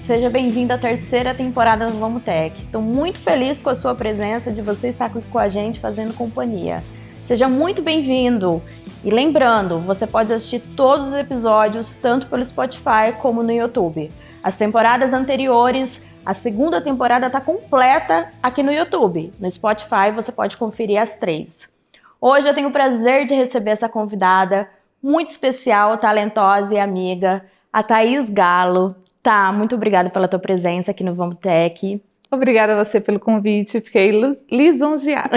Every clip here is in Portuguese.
Seja bem-vindo à terceira temporada do Vamos Tech. Estou muito feliz com a sua presença, de você estar aqui com a gente fazendo companhia. Seja muito bem-vindo. E lembrando, você pode assistir todos os episódios, tanto pelo Spotify como no YouTube. As temporadas anteriores, a segunda temporada está completa aqui no YouTube. No Spotify você pode conferir as 3. Hoje eu tenho o prazer de receber essa convidada muito especial, talentosa e amiga, a Thaís Galo. Tá, muito obrigada pela tua presença aqui no Vamos Tech. Obrigada a você pelo convite, fiquei lisonjeada.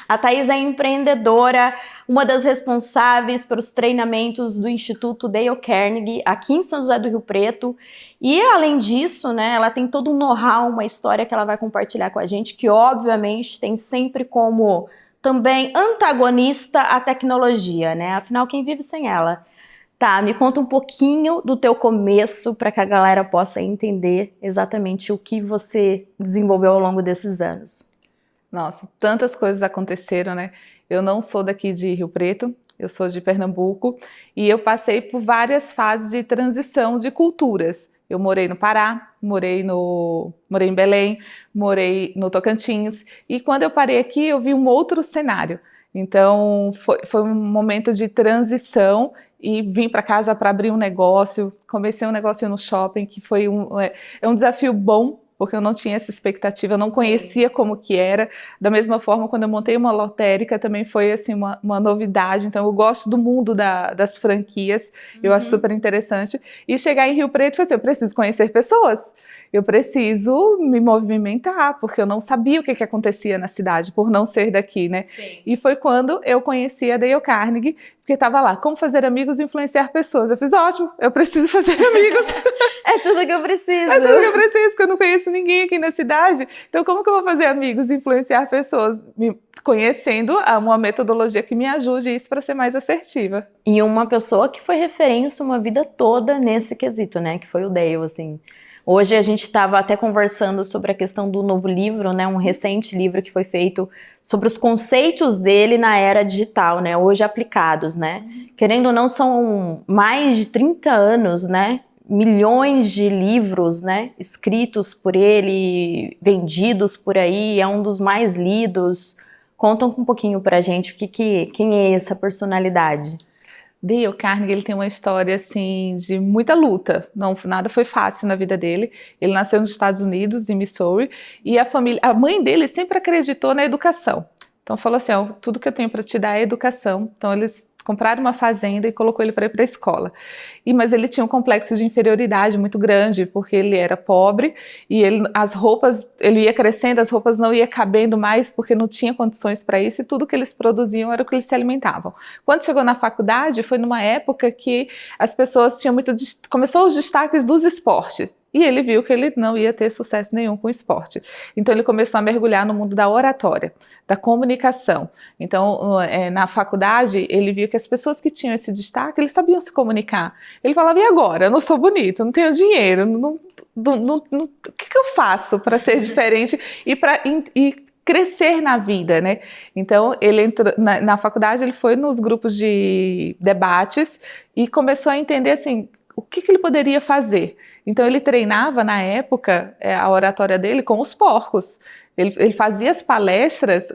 A Thaís é empreendedora, uma das responsáveis pelos treinamentos do Instituto Dale Carnegie aqui em São José do Rio Preto. E além disso, né, ela tem todo um know-how, uma história que ela vai compartilhar com a gente, que obviamente tem sempre como também antagonista a tecnologia, né? Afinal, quem vive sem ela? Tá, me conta um pouquinho do teu começo para que a galera possa entender exatamente o que você desenvolveu ao longo desses anos. Nossa, tantas coisas aconteceram, né? Eu não sou daqui de Rio Preto, eu sou de Pernambuco e eu passei por várias fases de transição de culturas. Eu morei no Pará, morei em Belém, morei no Tocantins e quando eu parei aqui eu vi um outro cenário. Então foi um momento de transição e vim para cá já para abrir um negócio, comecei um negócio no shopping que foi um desafio bom, porque eu não tinha essa expectativa, eu não conhecia como que era. Da mesma forma, quando eu montei uma lotérica, também foi assim, uma novidade. Então, eu gosto do mundo das franquias, eu acho super interessante. E chegar em Rio Preto, eu preciso conhecer pessoas, eu preciso me movimentar, porque eu não sabia o que acontecia na cidade, por não ser daqui, né? Sim. E foi quando eu conheci a Dale Carnegie, porque estava lá, como fazer amigos e influenciar pessoas. Eu fiz, ótimo, eu preciso fazer amigos. É tudo que eu preciso. É tudo que eu preciso, porque eu não conheço ninguém aqui na cidade. Então, como que eu vou fazer amigos e influenciar pessoas? Conhecendo uma metodologia que me ajude isso para ser mais assertiva. E uma pessoa que foi referência uma vida toda nesse quesito, né? Que foi o Dale, assim. Hoje a gente estava até conversando sobre a questão do novo livro, né? Um recente livro que foi feito sobre os conceitos dele na era digital, né? Hoje aplicados, né? Querendo ou não, são mais de 30 anos, né? Milhões de livros, né? Escritos por ele, vendidos por aí, é um dos mais lidos. Conta um pouquinho pra gente quem é essa personalidade. Dale Carnegie, ele tem uma história assim de muita luta, nada foi fácil na vida dele. Ele nasceu nos Estados Unidos, em Missouri, e a mãe dele sempre acreditou na educação. Então falou assim, tudo que eu tenho para te dar é educação. Então eles compraram uma fazenda e colocou ele para ir para a escola. Mas ele tinha um complexo de inferioridade muito grande, porque ele era pobre e ele ia crescendo, as roupas não iam cabendo mais, porque não tinha condições para isso, e tudo que eles produziam era o que eles se alimentavam. Quando chegou na faculdade, foi numa época que as pessoas tinham começou os destaques dos esportes. E ele viu que ele não ia ter sucesso nenhum com o esporte. Então ele começou a mergulhar no mundo da oratória, da comunicação. Então na faculdade ele viu que as pessoas que tinham esse destaque, eles sabiam se comunicar. Ele falava, e agora? Eu não sou bonito, não tenho dinheiro, o que eu faço para ser diferente e crescer na vida, né? Então ele entrou na faculdade, ele foi nos grupos de debates e começou a entender assim, o que ele poderia fazer. Então ele treinava na época a oratória dele com os porcos. Ele fazia as palestras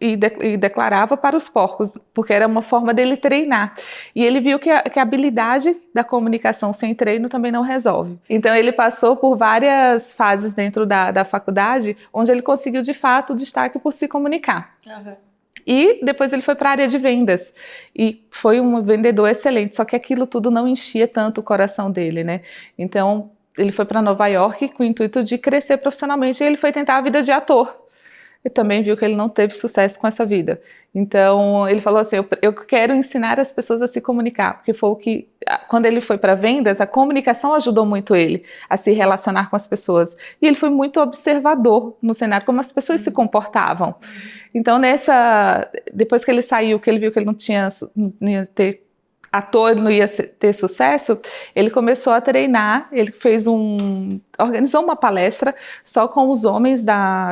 e declarava para os porcos, porque era uma forma dele treinar. E ele viu que a habilidade da comunicação sem treino também não resolve. Então ele passou por várias fases dentro da faculdade, onde ele conseguiu de fato o destaque por se comunicar. Uhum. E depois ele foi para a área de vendas e foi um vendedor excelente, só que aquilo tudo não enchia tanto o coração dele, né? Então ele foi para Nova York com o intuito de crescer profissionalmente e ele foi tentar a vida de ator. E também viu que ele não teve sucesso com essa vida. Então ele falou assim, eu quero ensinar as pessoas a se comunicar, porque foi o que, quando ele foi para vendas, a comunicação ajudou muito ele a se relacionar com as pessoas. E ele foi muito observador no cenário, como as pessoas se comportavam. Então depois que ele saiu, que ele viu que ele não ia ter ator, não ia ter sucesso, ele começou a treinar, ele fez organizou uma palestra só com os homens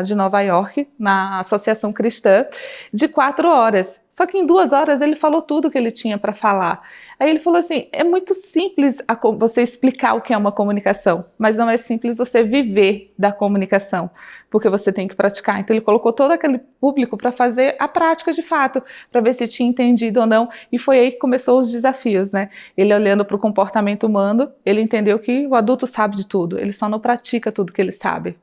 de Nova York, na Associação Cristã, de 4 horas. Só que em 2 horas ele falou tudo que ele tinha para falar. Aí ele falou assim, é muito simples você explicar o que é uma comunicação, mas não é simples você viver da comunicação, porque você tem que praticar. Então ele colocou todo aquele público para fazer a prática de fato, para ver se tinha entendido ou não, e foi aí que começou os desafios, né? Ele olhando para o comportamento humano, ele entendeu que o adulto sabe de tudo, ele só não pratica tudo que ele sabe.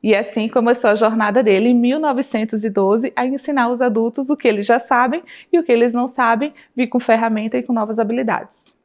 E assim começou a jornada dele em 1912 a ensinar os adultos o que eles já sabem e o que eles não sabem, vir com ferramenta e com novas habilidades.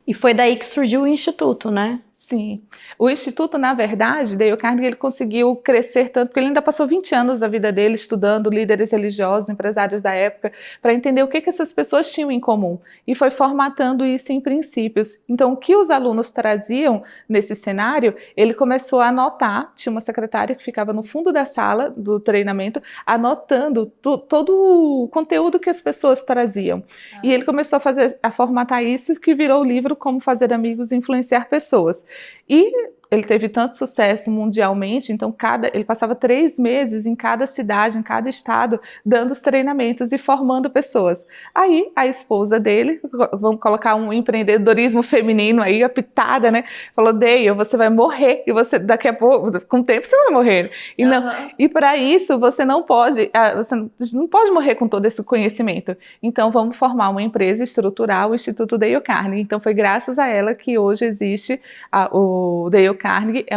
E foi daí que surgiu o Instituto, né? Sim. O Instituto, na verdade, Dale Carnegie, ele conseguiu crescer tanto, porque ele ainda passou 20 anos da vida dele estudando líderes religiosos, empresários da época, para entender o que essas pessoas tinham em comum. E foi formatando isso em princípios. Então, o que os alunos traziam nesse cenário, ele começou a anotar, tinha uma secretária que ficava no fundo da sala do treinamento, anotando todo o conteúdo que as pessoas traziam. E ele começou a formatar isso, que virou o livro Como Fazer Amigos e Influenciar Pessoas. E ele teve tanto sucesso mundialmente, então ele passava 3 meses em cada cidade, em cada estado, dando os treinamentos e formando pessoas. Aí a esposa dele, vamos colocar um empreendedorismo feminino aí, a pitada, né? Falou, Dale, você vai morrer, e você daqui a pouco, com o tempo você vai morrer. E para isso você não pode morrer com todo esse conhecimento. Então vamos formar uma empresa, estruturar o Instituto Dale Carnegie. Então foi graças a ela que hoje existe o Dale Carnegie,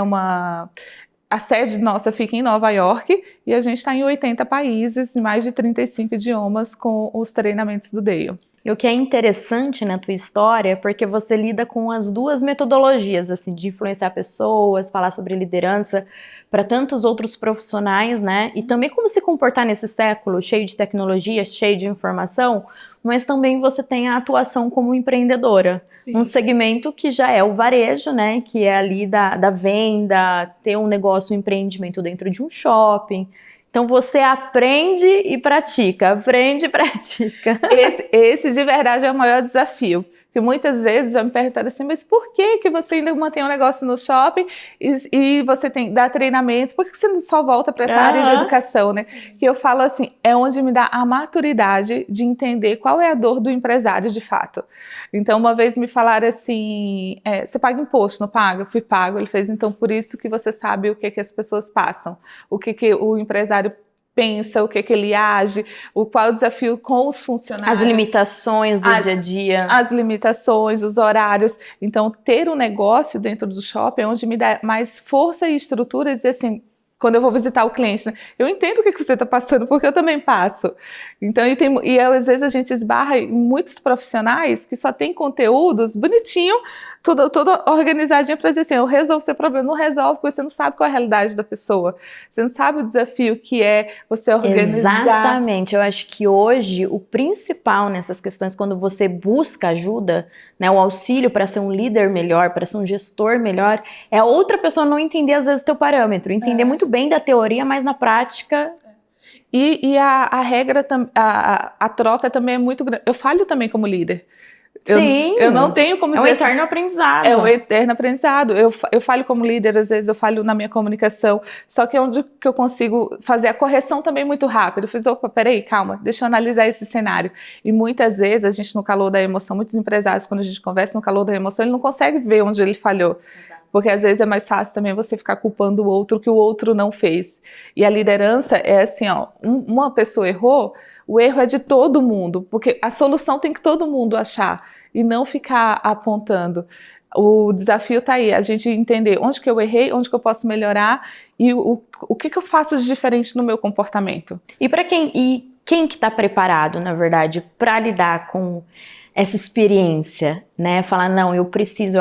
a sede nossa fica em Nova York e a gente está em 80 países, em mais de 35 idiomas com os treinamentos do Dale. E o que é interessante na tua história é porque você lida com as duas metodologias, assim, de influenciar pessoas, falar sobre liderança para tantos outros profissionais, né? E também como se comportar nesse século cheio de tecnologia, cheio de informação, mas também você tem a atuação como empreendedora. Sim. Um segmento que já é o varejo, né? Que é ali da venda, ter um negócio, um empreendimento dentro de um shopping. Então você aprende e pratica, aprende e pratica. Esse de verdade é o maior desafio. Porque muitas vezes já me perguntaram assim, mas por que você ainda mantém um negócio no shopping e você dá treinamentos? Por que você não só volta para essa área de educação, né? Sim. Que eu falo assim, é onde me dá a maturidade de entender qual é a dor do empresário de fato. Então, uma vez me falaram assim, você paga imposto, não paga? Eu fui pago. Ele fez, então, por isso que você sabe o que as pessoas passam, o que o empresário pensa, o que ele age, qual é o desafio com os funcionários. As limitações do dia a dia. As limitações, os horários. Então, ter um negócio dentro do shopping é onde me dá mais força e estrutura e dizer assim, quando eu vou visitar o cliente, né? Eu entendo o que você está passando, porque eu também passo. Então, às vezes a gente esbarra em muitos profissionais que só tem conteúdos bonitinho, tudo organizadinho para dizer assim, eu resolvo seu problema. Não resolve, porque você não sabe qual é a realidade da pessoa. Você não sabe o desafio que é você organizar. Exatamente. Eu acho que hoje o principal nessas questões, quando você busca ajuda, né, o auxílio para ser um líder melhor, para ser um gestor melhor, é a outra pessoa não entender às vezes o teu parâmetro, entender muito bem da teoria, mas na prática... E a regra, a troca também é muito grande. Eu falho também como líder. Sim, eu não tenho como dizer. É um eterno aprendizado. É um eterno aprendizado. Eu falho como líder, às vezes eu falho na minha comunicação, só que é onde que eu consigo fazer a correção também muito rápido. Eu fiz, opa, peraí, calma, deixa eu analisar esse cenário. E muitas vezes a gente no calor da emoção, muitos empresários, quando a gente conversa no calor da emoção, ele não consegue ver onde ele falhou. Exato. Porque às vezes é mais fácil também você ficar culpando o outro que o outro não fez. E a liderança é assim, ó, uma pessoa errou, o erro é de todo mundo, porque a solução tem que todo mundo achar e não ficar apontando. O desafio está aí, a gente entender onde que eu errei, onde que eu posso melhorar e o que eu faço de diferente no meu comportamento. E para quem que está preparado, na verdade, para lidar com essa experiência, né? Falar, não, eu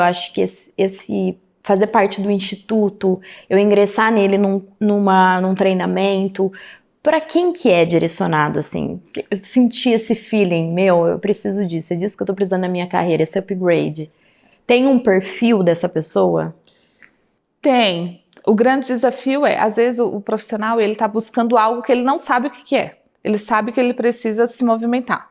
acho que esse fazer parte do instituto, eu ingressar nele num treinamento, para quem que é direcionado, assim? Eu senti esse feeling, eu preciso disso, é disso que eu tô precisando na minha carreira, esse upgrade. Tem um perfil dessa pessoa? Tem. O grande desafio às vezes o profissional, ele tá buscando algo que ele não sabe o que é. Ele sabe que ele precisa se movimentar.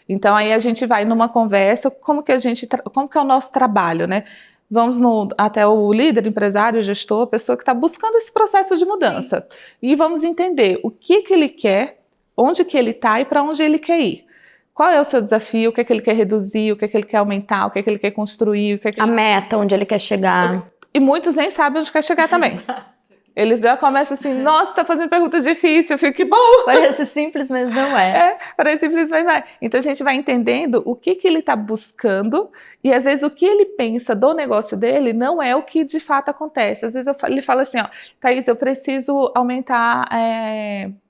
Então aí a gente vai numa conversa, como que é o nosso trabalho, né? vamos até o líder, empresário, gestor, a pessoa que está buscando esse processo de mudança. Sim. E vamos entender o que ele quer, onde que ele está e para onde ele quer ir. Qual é o seu desafio, o que é que ele quer reduzir, o que é que ele quer aumentar, o que é que ele quer construir. O que é que a meta, onde ele quer chegar. E muitos nem sabem onde quer chegar também. Eles já começam assim, nossa, tá fazendo pergunta difícil, eu fico, que bom! Parece simples, mas não é. Parece simples, mas não é. Então a gente vai entendendo o que ele está buscando e às vezes o que ele pensa do negócio dele não é o que de fato acontece. Às vezes ele fala assim, ó, Thaís, eu preciso aumentar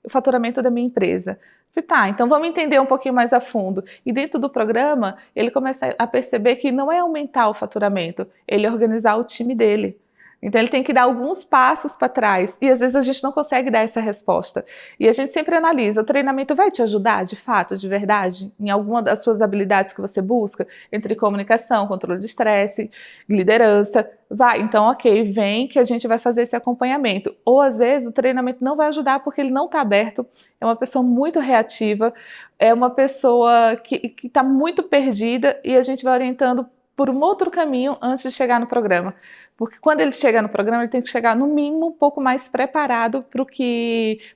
o faturamento da minha empresa. Eu falei, tá, então vamos entender um pouquinho mais a fundo. E dentro do programa, ele começa a perceber que não é aumentar o faturamento, ele é organizar o time dele. Então ele tem que dar alguns passos para trás e às vezes a gente não consegue dar essa resposta. E a gente sempre analisa, o treinamento vai te ajudar de fato, de verdade, em alguma das suas habilidades que você busca, entre comunicação, controle de estresse, liderança, vai, então ok, vem que a gente vai fazer esse acompanhamento. Ou às vezes o treinamento não vai ajudar porque ele não está aberto, é uma pessoa muito reativa, é uma pessoa que está muito perdida e a gente vai orientando por um outro caminho antes de chegar no programa. Porque quando ele chega no programa, ele tem que chegar, no mínimo, um pouco mais preparado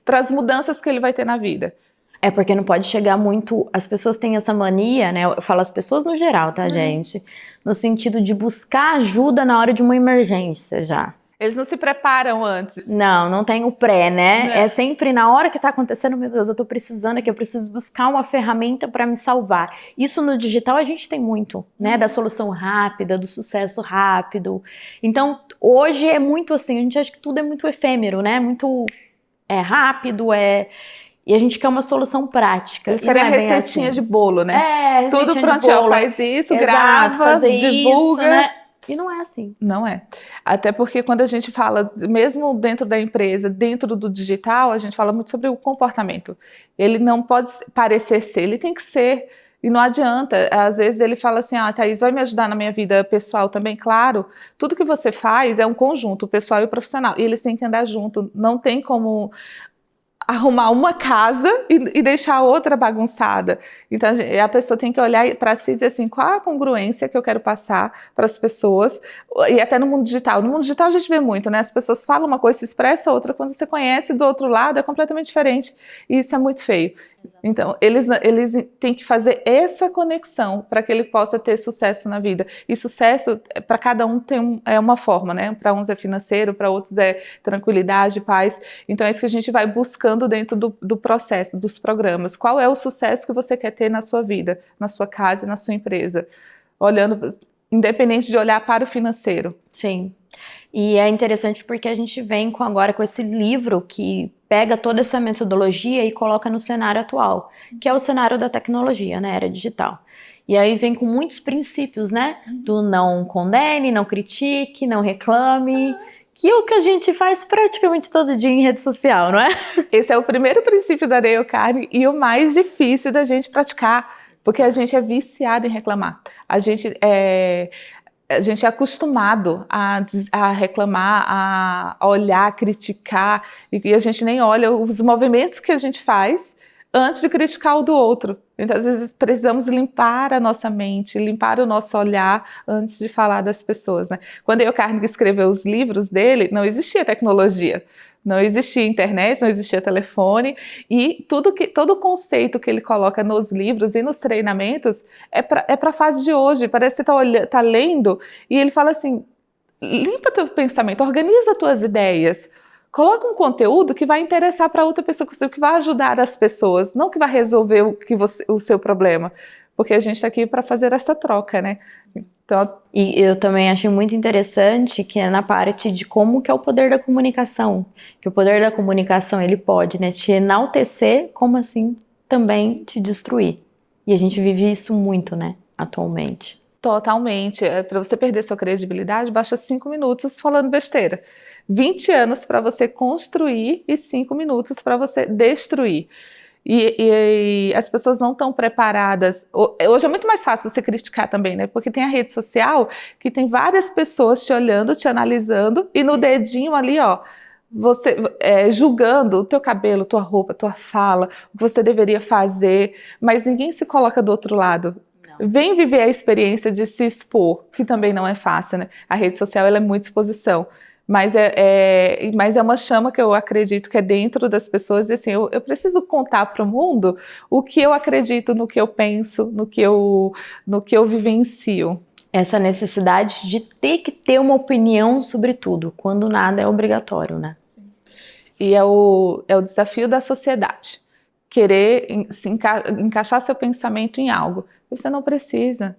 para as mudanças que ele vai ter na vida. É porque não pode chegar muito... As pessoas têm essa mania, né? Eu falo as pessoas no geral, tá, gente? No sentido de buscar ajuda na hora de uma emergência já. Eles não se preparam antes. Não tem o pré, né? Não. É sempre na hora que tá acontecendo, meu Deus, eu tô precisando aqui, eu preciso buscar uma ferramenta para me salvar. Isso no digital a gente tem muito, né? Da solução rápida, do sucesso rápido. Então, hoje é muito assim, a gente acha que tudo é muito efêmero, né? Muito rápido, e a gente quer uma solução prática. Eles querem a receitinha assim de bolo, né? Tudo prontinho, faz isso, exato, grava, divulga. Isso, né? E não é assim. Não é. Até porque quando a gente fala, mesmo dentro da empresa, dentro do digital, a gente fala muito sobre o comportamento. Ele não pode parecer ser, ele tem que ser. E não adianta. Às vezes ele fala assim, Thaís, vai me ajudar na minha vida pessoal também? Claro. Tudo que você faz é um conjunto, o pessoal e o profissional. E eles têm que andar junto. Não tem como arrumar uma casa e deixar a outra bagunçada. Então a pessoa tem que olhar para si e dizer assim, qual a congruência que eu quero passar para as pessoas, e até no mundo digital. No mundo digital a gente vê muito, né? As pessoas falam uma coisa, se expressa outra, quando você conhece do outro lado é completamente diferente, e isso é muito feio. Então, eles têm que fazer essa conexão para que ele possa ter sucesso na vida. E sucesso, para cada um, é uma forma, né? Para uns é financeiro, para outros é tranquilidade, paz. Então, é isso que a gente vai buscando dentro do processo, dos programas. Qual é o sucesso que você quer ter na sua vida, na sua casa e na sua empresa? Olhando, independente de olhar para o financeiro. Sim. E é interessante porque a gente vem agora com esse livro que pega toda essa metodologia e coloca no cenário atual, que é o cenário da tecnologia, né, era digital. E aí vem com muitos princípios, né, do não condene, não critique, não reclame, que é o que a gente faz praticamente todo dia em rede social, não é? Esse é o primeiro princípio da Dale Carnegie e o mais difícil da gente praticar, porque a gente é viciado em reclamar. A gente é acostumado a reclamar, a olhar, a criticar, e a gente nem olha os movimentos que a gente faz antes de criticar o do outro. Então, às vezes, precisamos limpar a nossa mente, limpar o nosso olhar antes de falar das pessoas, né? Quando Dale Carnegie escreveu os livros dele, não existia tecnologia. Não existia internet, não existia telefone, e todo o conceito que ele coloca nos livros e nos treinamentos é para a fase de hoje. Parece que você tá lendo e ele fala assim, limpa teu pensamento, organiza tuas ideias, coloca um conteúdo que vai interessar para outra pessoa, que vai ajudar as pessoas, não que vai resolver o seu problema, porque a gente está aqui para fazer essa troca, né? Então, e eu também achei muito interessante que é na parte de como que é o poder da comunicação, que o poder da comunicação ele pode, né, te enaltecer, como assim também te destruir. E a gente vive isso muito, né, atualmente. Totalmente. Para você perder sua credibilidade, basta 5 minutos falando besteira. 20 anos para você construir e 5 minutos para você destruir. E as pessoas não estão preparadas. Hoje é muito mais fácil você criticar também, né? Porque tem a rede social que tem várias pessoas te olhando, te analisando e no dedinho ali, ó, você julgando o teu cabelo, tua roupa, tua fala, o que você deveria fazer, mas ninguém se coloca do outro lado. Vem viver a experiência de se expor, que também não é fácil, né? A rede social, ela é muita exposição. Mas é uma chama que eu acredito que é dentro das pessoas, e assim, eu preciso contar para o mundo o que eu acredito, no que eu penso, no que eu vivencio. Essa necessidade de ter que ter uma opinião sobre tudo, quando nada é obrigatório, né? Sim. E é o desafio da sociedade, querer encaixar seu pensamento em algo. Você não precisa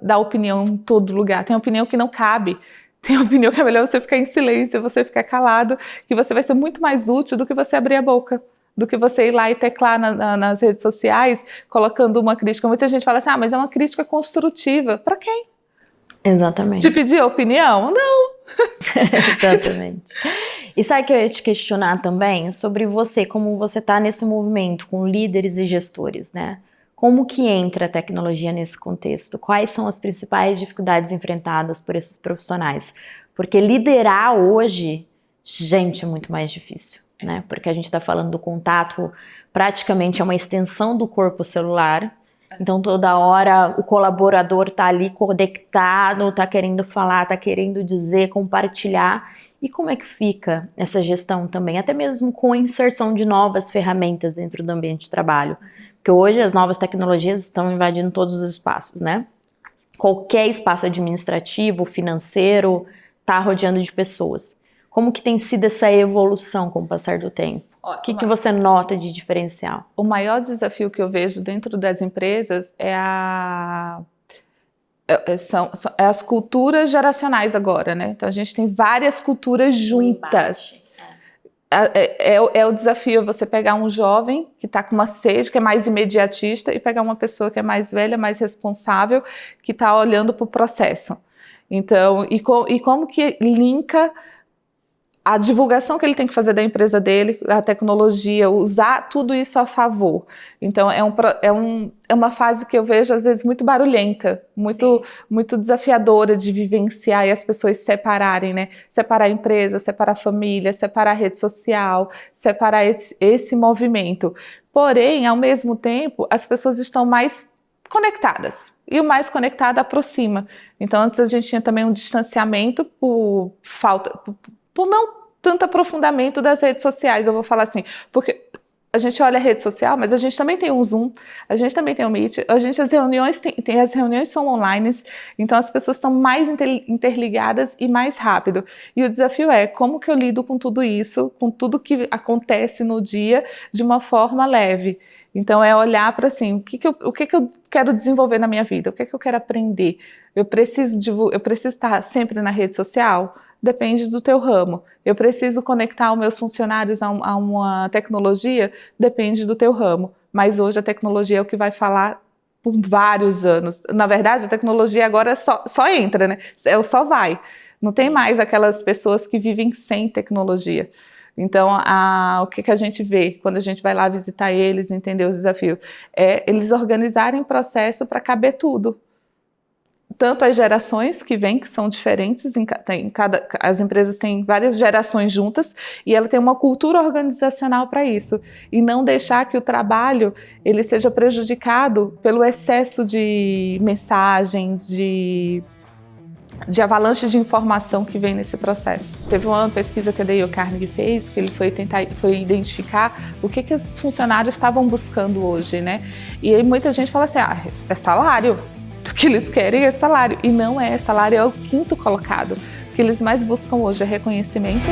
dar opinião em todo lugar, tem opinião que não cabe. Tem opinião que é melhor você ficar em silêncio, você ficar calado, que você vai ser muito mais útil do que você abrir a boca, do que você ir lá e teclar nas redes sociais, colocando uma crítica. Muita gente fala assim, mas é uma crítica construtiva. Para quem? Exatamente. Te pedir opinião? Não. Exatamente. E sabe que eu ia te questionar também sobre você, como você está nesse movimento com líderes e gestores, né? Como que entra a tecnologia nesse contexto? Quais são as principais dificuldades enfrentadas por esses profissionais? Porque liderar hoje, gente, é muito mais difícil, né? Porque a gente está falando do contato, praticamente é uma extensão do corpo celular. Então toda hora o colaborador está ali conectado, está querendo falar, está querendo dizer, compartilhar. E como é que fica essa gestão também? Até mesmo com a inserção de novas ferramentas dentro do ambiente de trabalho. Porque hoje as novas tecnologias estão invadindo todos os espaços, né? Qualquer espaço administrativo, financeiro, está rodeando de pessoas. Como que tem sido essa evolução com o passar do tempo? O que você nota de diferencial? O maior desafio que eu vejo dentro das empresas são as culturas geracionais agora, né? Então a gente tem várias culturas juntas. É o desafio você pegar um jovem que está com uma sede, que é mais imediatista, e pegar uma pessoa que é mais velha, mais responsável, que está olhando para o processo. Então, e como que linka a divulgação que ele tem que fazer da empresa dele, a tecnologia, usar tudo isso a favor. Então, é uma fase que eu vejo, às vezes, muito barulhenta, muito desafiadora de vivenciar e as pessoas se separarem, né? Separar a empresa, separar a família, separar a rede social, separar esse movimento. Porém, ao mesmo tempo, as pessoas estão mais conectadas, e o mais conectado aproxima. Então, antes a gente tinha também um distanciamento por não tanto aprofundamento das redes sociais, eu vou falar assim, porque a gente olha a rede social, mas a gente também tem um Zoom, a gente também tem o Meet, as reuniões são online, então as pessoas estão mais interligadas e mais rápido. E o desafio é como que eu lido com tudo isso, com tudo que acontece no dia, de uma forma leve. Então é olhar para assim, o que que eu quero desenvolver na minha vida, o que eu quero aprender. Eu preciso estar sempre na rede social? Depende do teu ramo. Eu preciso conectar os meus funcionários a uma tecnologia? Depende do teu ramo. Mas hoje a tecnologia é o que vai falar por vários anos. Na verdade, a tecnologia agora só entra, né? Só vai. Não tem mais aquelas pessoas que vivem sem tecnologia. Então, o que a gente vê quando a gente vai lá visitar eles, entender os desafios? É eles organizarem processo para caber tudo. Tanto as gerações que vêm, que são diferentes, as empresas têm várias gerações juntas, e ela tem uma cultura organizacional para isso. E não deixar que o trabalho ele seja prejudicado pelo excesso de mensagens, de avalanche de informação que vem nesse processo. Teve uma pesquisa que a Dale Carnegie fez, que ele foi identificar o que os funcionários estavam buscando hoje, né? E aí muita gente fala assim, é salário. O que eles querem é salário. E não é, salário é o quinto colocado. O que eles mais buscam hoje é reconhecimento.